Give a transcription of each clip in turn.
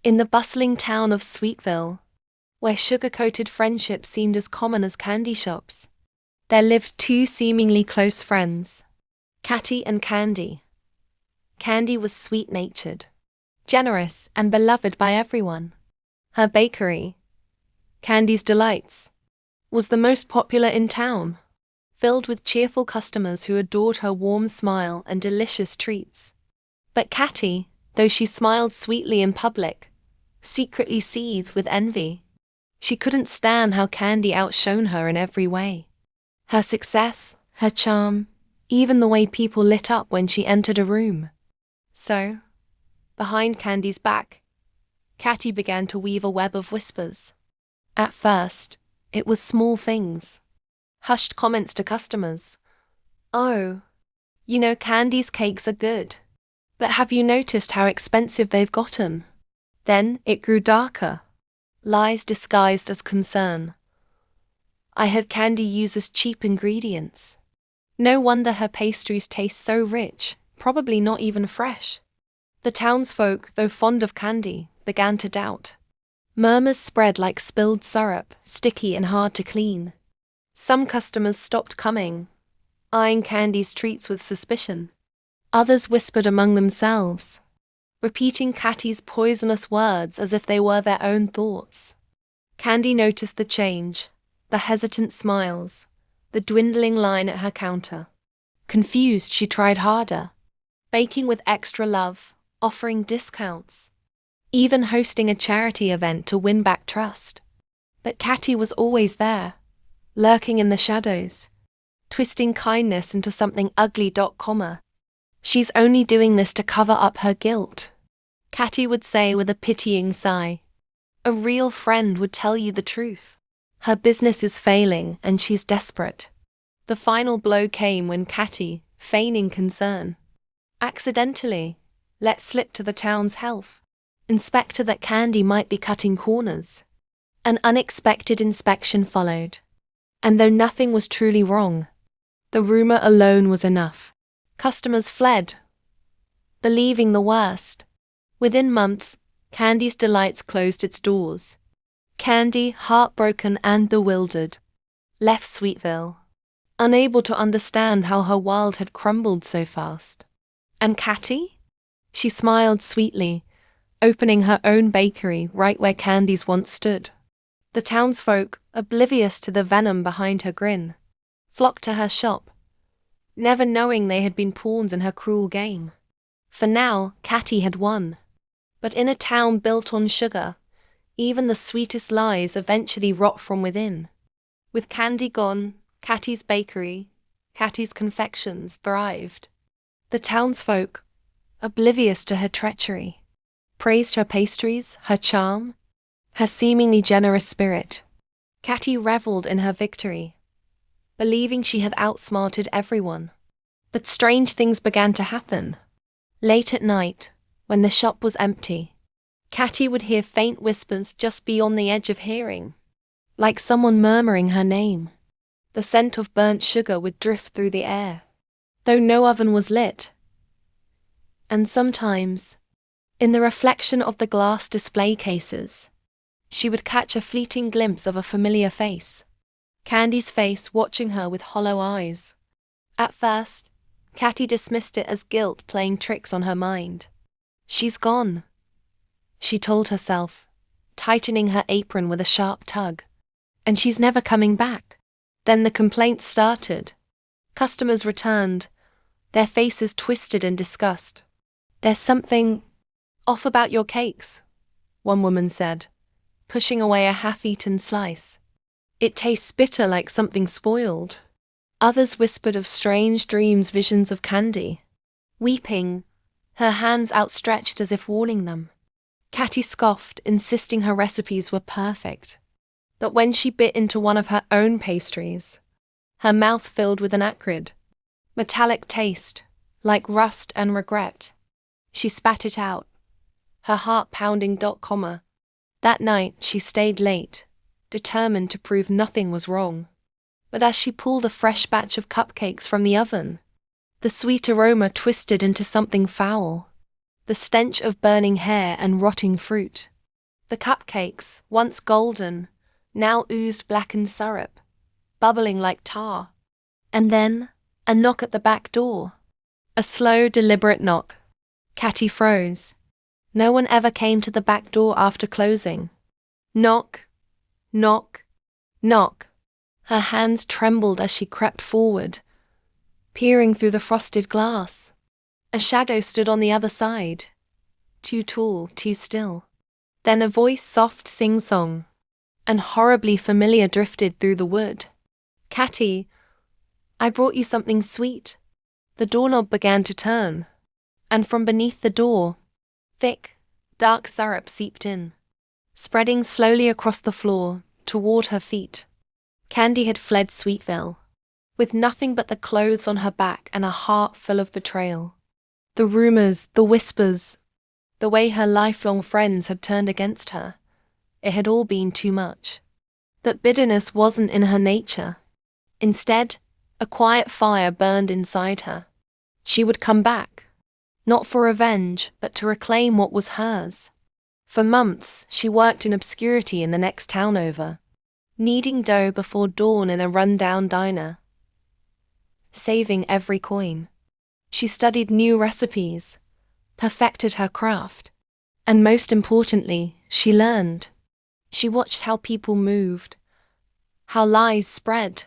In the bustling town of Sweetville, where sugar-coated friendships seemed as common as candy shops, there lived two seemingly close friends, Catty and Candy. Candy was sweet-natured, generous, and beloved by everyone. Her bakery, Candy's Delights, was the most popular in town, filled with cheerful customers who adored her warm smile and delicious treats. But Catty, though she smiled sweetly in public, secretly seethed with envy. She couldn't stand how Candy outshone her in every way. Her success, her charm, even the way people lit up when she entered a room. So, behind Candy's back, Catty began to weave a web of whispers. At first, it was small things. Hushed comments to customers. "Oh, you know Candy's cakes are good. But have you noticed how expensive they've gotten?" Then it grew darker. Lies disguised as concern. "I heard Candy uses cheap ingredients. No wonder her pastries taste so rich, probably not even fresh." The townsfolk, though fond of Candy, began to doubt. Murmurs spread like spilled syrup, sticky and hard to clean. Some customers stopped coming, eyeing Candy's treats with suspicion. Others whispered among themselves, repeating Catty's poisonous words as if they were their own thoughts. Candy noticed the change, the hesitant smiles, the dwindling line at her counter. Confused, she tried harder, baking with extra love, offering discounts, even hosting a charity event to win back trust. But Catty was always there, lurking in the shadows, twisting kindness into something ugly. "She's only doing this to cover up her guilt," Catty would say with a pitying sigh. "A real friend would tell you the truth. Her business is failing and she's desperate." The final blow came when Catty, feigning concern, accidentally let slip to the town's health inspector that Candy might be cutting corners. An unexpected inspection followed, and though nothing was truly wrong, the rumor alone was enough. Customers fled, believing the worst. Within months, Candy's Delights closed its doors. Candy, heartbroken and bewildered, left Sweetville, unable to understand how her world had crumbled so fast. And Catty? She smiled sweetly, opening her own bakery right where Candy's once stood. The townsfolk, oblivious to the venom behind her grin, flocked to her shop, never knowing they had been pawns in her cruel game. For now, Catty had won. But in a town built on sugar, even the sweetest lies eventually rot from within. With Candy gone, Catty's bakery, Catty's confections thrived. The townsfolk, oblivious to her treachery, praised her pastries, her charm, her seemingly generous spirit. Catty reveled in her victory, believing she had outsmarted everyone. But strange things began to happen. Late at night, when the shop was empty, Catty would hear faint whispers just beyond the edge of hearing, like someone murmuring her name. The scent of burnt sugar would drift through the air, though no oven was lit. And sometimes, in the reflection of the glass display cases, she would catch a fleeting glimpse of a familiar face. Candy's face watching her with hollow eyes. At first, Catty dismissed it as guilt playing tricks on her mind. "She's gone," she told herself, tightening her apron with a sharp tug. "And she's never coming back." Then the complaints started. Customers returned, their faces twisted in disgust. "There's something off about your cakes," one woman said, pushing away a half-eaten slice. "It tastes bitter like something spoiled." Others whispered of strange dreams, visions of Candy, weeping, her hands outstretched as if warning them. Catty scoffed, insisting her recipes were perfect. But when she bit into one of her own pastries, her mouth filled with an acrid, metallic taste, like rust and regret. She spat it out, her heart pounding. That night she stayed late, determined to prove nothing was wrong. But as she pulled a fresh batch of cupcakes from the oven, the sweet aroma twisted into something foul. the stench of burning hair and rotting fruit. The cupcakes, once golden, now oozed blackened syrup, bubbling like tar. And then, a knock at the back door. A slow, deliberate knock. Catty froze. No one ever came to the back door after closing. Knock, knock, knock. Her hands trembled as she crept forward, peering through the frosted glass. A shadow stood on the other side. Too tall, too still. Then a voice, soft sing-song, and horribly familiar, drifted through the wood. Catty, I brought you something sweet. The doorknob began to turn, and from beneath the door, thick, dark syrup seeped in, spreading slowly across the floor toward her feet. Candy had fled Sweetville, with nothing but the clothes on her back and a heart full of betrayal. The rumors, the whispers, the way her lifelong friends had turned against her, it had all been too much. That bitterness wasn't in her nature. Instead, a quiet fire burned inside her. She would come back, not for revenge, but to reclaim what was hers. For months, she worked in obscurity in the next town over, kneading dough before dawn in a run-down diner, saving every coin. She studied new recipes, perfected her craft, and most importantly, she learned. She watched how people moved, how lies spread,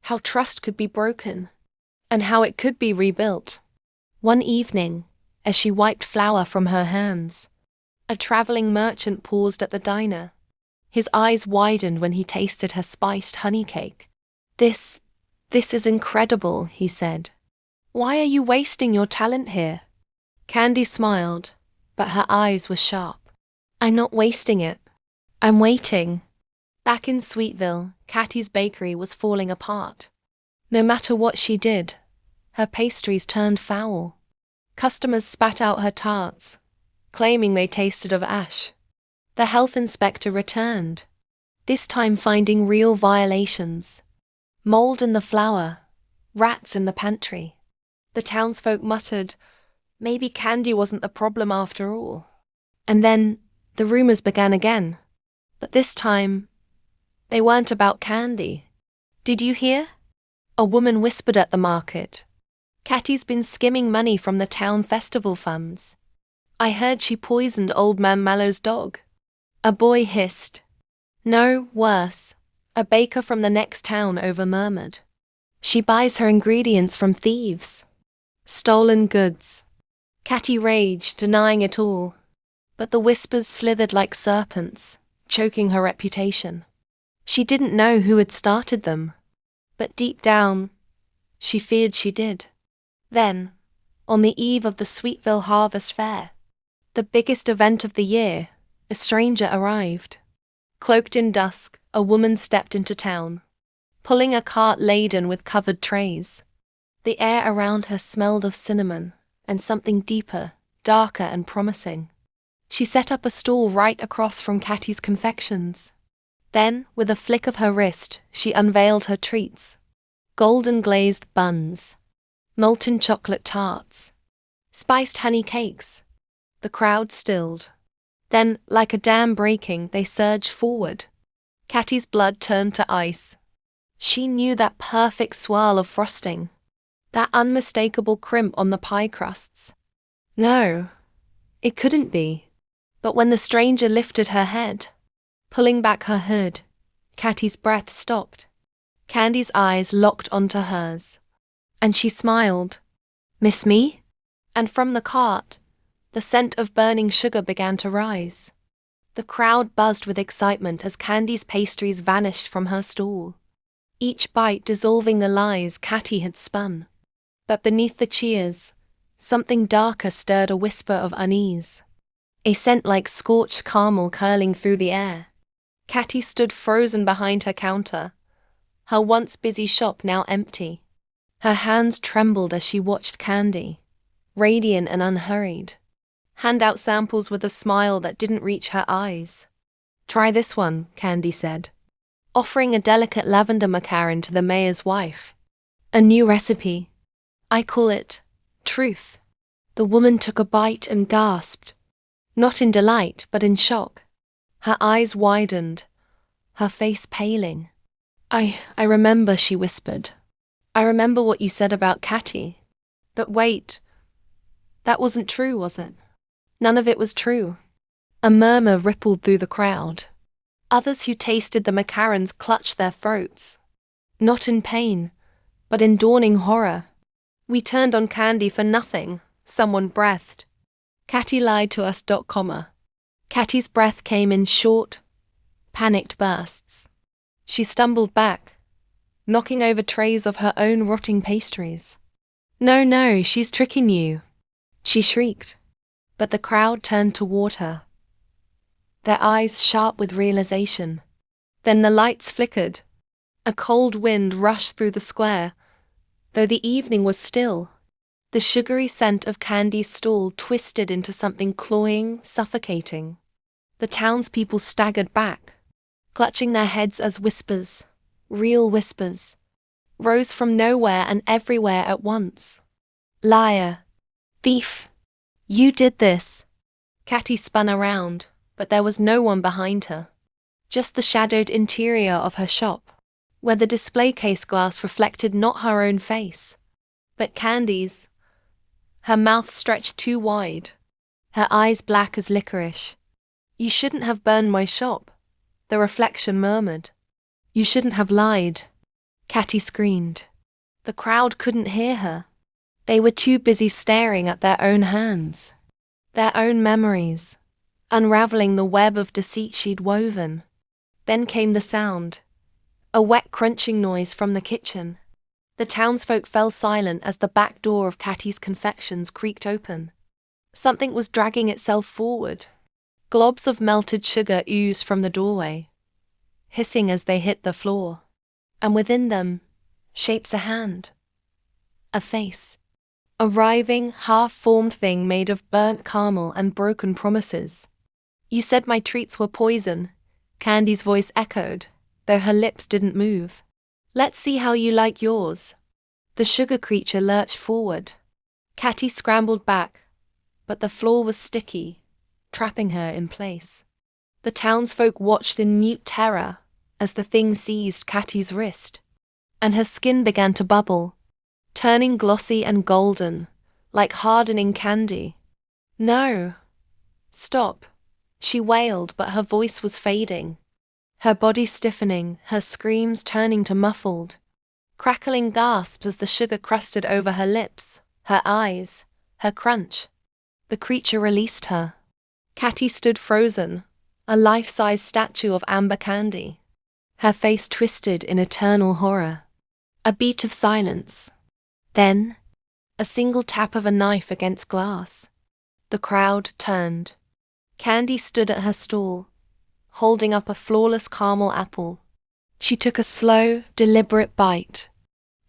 how trust could be broken, and how it could be rebuilt. One evening, as she wiped flour from her hands, a traveling merchant paused at the diner. His eyes widened when he tasted her spiced honey cake. This is incredible, he said. Why are you wasting your talent here? Candy smiled, but her eyes were sharp. I'm not wasting it. I'm waiting. Back in Sweetville, Catty's bakery was falling apart. No matter what she did, her pastries turned foul. Customers spat out her tarts, claiming they tasted of ash. The health inspector returned, this time finding real violations. Mold in the flour, rats in the pantry. The townsfolk muttered, maybe Candy wasn't the problem after all. And then the rumors began again. But this time, they weren't about Candy. Did you hear? A woman whispered at the market. Catty's been skimming money from the town festival funds. I heard she poisoned Old Man Mallow's dog. A boy hissed. No, worse. A baker from the next town over murmured. She buys her ingredients from thieves. Stolen goods. Catty raged, denying it all. But the whispers slithered like serpents, choking her reputation. She didn't know who had started them, but deep down, she feared she did. Then, on the eve of the Sweetville Harvest Fair, the biggest event of the year, a stranger arrived. Cloaked in dusk, a woman stepped into town, pulling a cart laden with covered trays. The air around her smelled of cinnamon and something deeper, darker and promising. She set up a stall right across from Catty's confections. Then, with a flick of her wrist, she unveiled her treats. Golden glazed buns, molten chocolate tarts, spiced honey cakes. The crowd stilled. Then, like a dam breaking, they surged forward. Catty's blood turned to ice. She knew that perfect swirl of frosting, that unmistakable crimp on the pie crusts. No, it couldn't be. But when the stranger lifted her head, pulling back her hood, Catty's breath stopped. Candy's eyes locked onto hers, and she smiled. Miss me? And from the cart, the scent of burning sugar began to rise. The crowd buzzed with excitement as Candy's pastries vanished from her stall, each bite dissolving the lies Catty had spun. But beneath the cheers, something darker stirred a whisper of unease. A scent like scorched caramel curling through the air. Catty stood frozen behind her counter, her once busy shop now empty. Her hands trembled as she watched Candy, radiant and unhurried, hand out samples with a smile that didn't reach her eyes. Try this one, Candy said, offering a delicate lavender macaron to the mayor's wife. A new recipe. I call it Truth. The woman took a bite and gasped, not in delight but in shock. Her eyes widened, her face paling. I remember, she whispered. I remember what you said about Catty. But wait, that wasn't true, was it? None of it was true. A murmur rippled through the crowd. Others who tasted the macarons clutched their throats. Not in pain, but in dawning horror. We turned on Candy for nothing, someone breathed. Catty lied to us. Catty's breath came in short, panicked bursts. She stumbled back, knocking over trays of her own rotting pastries. No, she's tricking you, she shrieked. But the crowd turned toward her, their eyes sharp with realization. Then the lights flickered. A cold wind rushed through the square. Though the evening was still, the sugary scent of Candy's stall twisted into something cloying, suffocating. The townspeople staggered back, clutching their heads as whispers, real whispers, rose from nowhere and everywhere at once. Liar! Thief! You did this! Catty spun around, but there was no one behind her. Just the shadowed interior of her shop, where the display case glass reflected not her own face, but Candy's. Her mouth stretched too wide, her eyes black as licorice. You shouldn't have burned my shop, the reflection murmured. You shouldn't have lied, Catty screamed. The crowd couldn't hear her. They were too busy staring at their own hands, their own memories, unraveling the web of deceit she'd woven. Then came the sound, a wet crunching noise from the kitchen. The townsfolk fell silent as the back door of Catty's confections creaked open. Something was dragging itself forward. Globs of melted sugar oozed from the doorway, hissing as they hit the floor. And within them, shapes a hand, a face, a writhing, half-formed thing made of burnt caramel and broken promises. You said my treats were poison, Candy's voice echoed, though her lips didn't move. Let's see how you like yours. The sugar creature lurched forward. Catty scrambled back, but the floor was sticky, trapping her in place. The townsfolk watched in mute terror as the thing seized Catty's wrist, and her skin began to bubble, turning glossy and golden, like hardening candy. No! Stop! She wailed, but her voice was fading. Her body stiffening, her screams turning to muffled, crackling gasps as the sugar crusted over her lips, her eyes, her crunch. The creature released her. Catty stood frozen, a life-size statue of amber candy, her face twisted in eternal horror. A beat of silence. Then, a single tap of a knife against glass. The crowd turned. Candy stood at her stall, holding up a flawless caramel apple. She took a slow, deliberate bite,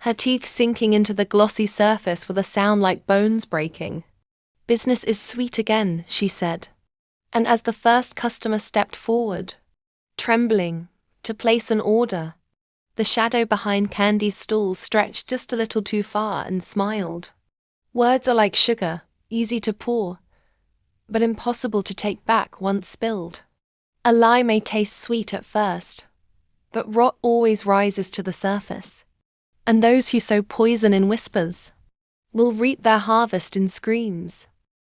her teeth sinking into the glossy surface with a sound like bones breaking. Business is sweet again, she said. And as the first customer stepped forward, trembling, to place an order, the shadow behind Candy's stall stretched just a little too far and smiled. Words are like sugar, easy to pour, but impossible to take back once spilled. A lie may taste sweet at first, but rot always rises to the surface, and those who sow poison in whispers will reap their harvest in screams.